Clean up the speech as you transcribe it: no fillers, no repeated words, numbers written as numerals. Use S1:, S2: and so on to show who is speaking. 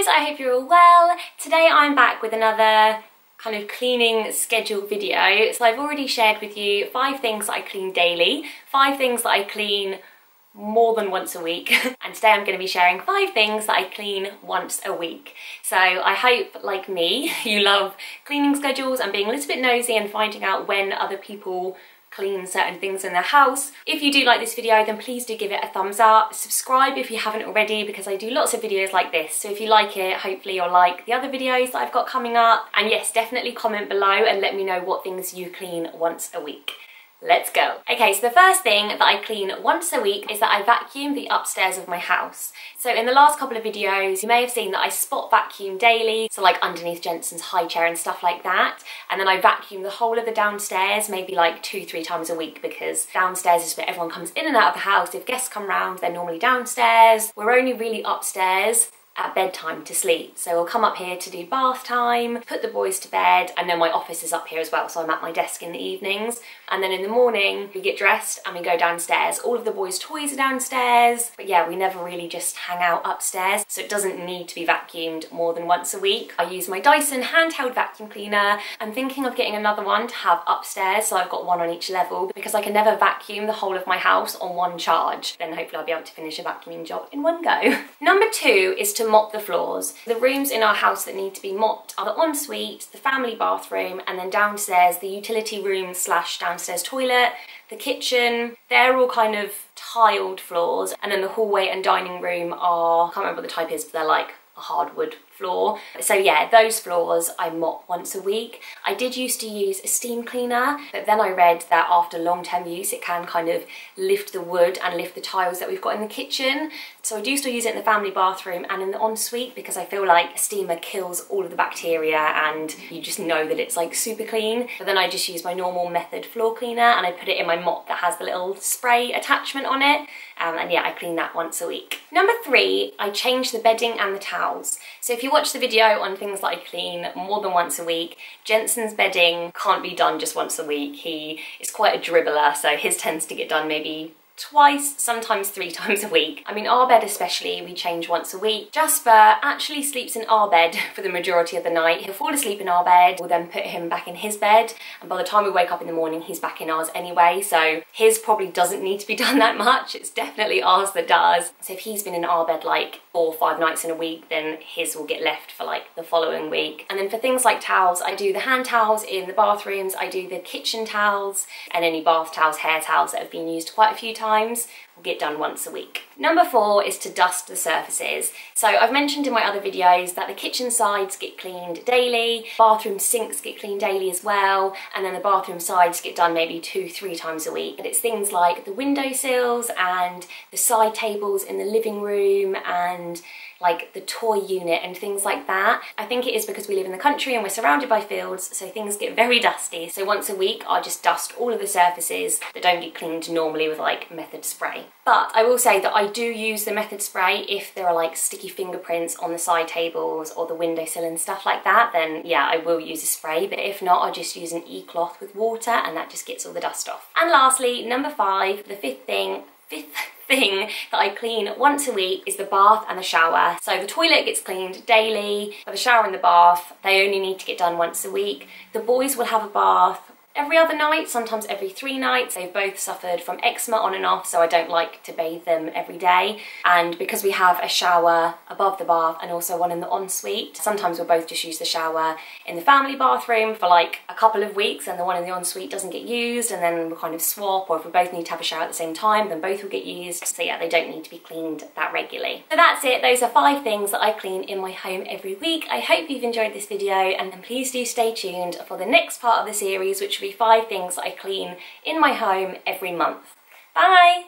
S1: guys, I hope you're all well. Today I'm back with another kind of cleaning schedule video. So I've already shared with you 5 things that I clean daily, 5 things that I clean more than once a week, and today I'm going to be sharing 5 things that I clean once a week. So I hope, like me, you love cleaning schedules and being a little bit nosy and finding out when other people clean certain things in their house. If you do like this video, then please do give it a thumbs up. Subscribe if you haven't already, because I do lots of videos like this. So if you like it, hopefully you'll like the other videos that I've got coming up. And yes, definitely comment below and let me know what things you clean once a week. Let's go. Okay, so the first thing that I clean once a week is that I vacuum the upstairs of my house. So in the last couple of videos, you may have seen that I spot vacuum daily, so like underneath Jensen's high chair and stuff like that. And then I vacuum the whole of the downstairs, maybe like 2-3 times a week, because downstairs is where everyone comes in and out of the house. If guests come round, they're normally downstairs. We're only really upstairs at bedtime to sleep. So we'll come up here to do bath time, put the boys to bed, and then my office is up here as well, so I'm at my desk in the evenings. And then in the morning, we get dressed and we go downstairs. All of the boys' toys are downstairs, but yeah, we never really just hang out upstairs, so it doesn't need to be vacuumed more than once a week. I use my Dyson handheld vacuum cleaner. I'm thinking of getting another one to have upstairs, so I've got one on each level, because I can never vacuum the whole of my house on one charge. Then hopefully I'll be able to finish a vacuuming job in one go. Number 2 is to mop the floors. The rooms in our house that need to be mopped are the ensuite, the family bathroom, and then downstairs the utility room / downstairs toilet, the kitchen. They're all kind of tiled floors, and then the hallway and dining room are, I can't remember what the type is, but they're like a hardwood floor. So yeah, those floors I mop once a week. I did used to use a steam cleaner, but then I read that after long-term use it can kind of lift the wood and lift the tiles that we've got in the kitchen. So I do still use it in the family bathroom and in the ensuite, because I feel like a steamer kills all of the bacteria and you just know that it's like super clean. But then I just use my normal method floor cleaner and I put it in my mop that has the little spray attachment on it. And yeah, I clean that once a week. Number 3, I change the bedding and the towels. So if you watch the video on things that I clean more than once a week, Jensen's bedding can't be done just once a week. He is quite a dribbler, so his tends to get done maybe twice, sometimes 3 times a week. I mean, our bed especially, we change once a week. Jasper actually sleeps in our bed for the majority of the night. He'll fall asleep in our bed, we'll then put him back in his bed, and by the time we wake up in the morning, he's back in ours anyway, so his probably doesn't need to be done that much. It's definitely ours that does. So if he's been in our bed like 4 or 5 nights in a week, then his will get left for like the following week. And then for things like towels, I do the hand towels in the bathrooms, I do the kitchen towels, and any bath towels, hair towels that have been used quite a few times will get done once a week. Number 4 is to dust the surfaces. So I've mentioned in my other videos that the kitchen sides get cleaned daily, bathroom sinks get cleaned daily as well, and then the bathroom sides get done maybe 2-3 times a week. But it's things like the windowsills and the side tables in the living room and like the toy unit and things like that. I think it is because we live in the country and we're surrounded by fields, so things get very dusty. So once a week I just dust all of the surfaces that don't get cleaned normally with like method spray. But I will say that I do use the method spray if there are like sticky fingerprints on the side tables or the windowsill and stuff like that, then yeah, I will use a spray. But if not, I just use an e-cloth with water and that just gets all the dust off. And lastly, number 5, the fifth thing that I clean once a week is the bath and the shower. So the toilet gets cleaned daily, but the shower and the bath, they only need to get done once a week. The boys will have a bath every other night, sometimes every 3 nights. They've both suffered from eczema on and off, so I don't like to bathe them every day. And because we have a shower above the bath and also one in the ensuite, sometimes we'll both just use the shower in the family bathroom for like a couple of weeks and the one in the ensuite doesn't get used, and then we'll kind of swap, or if we both need to have a shower at the same time, then both will get used. So yeah, they don't need to be cleaned that regularly. So that's it. Those are 5 things that I clean in my home every week. I hope you've enjoyed this video, and then please do stay tuned for the next part of the series, which will be 5 things that I clean in my home every month. Bye!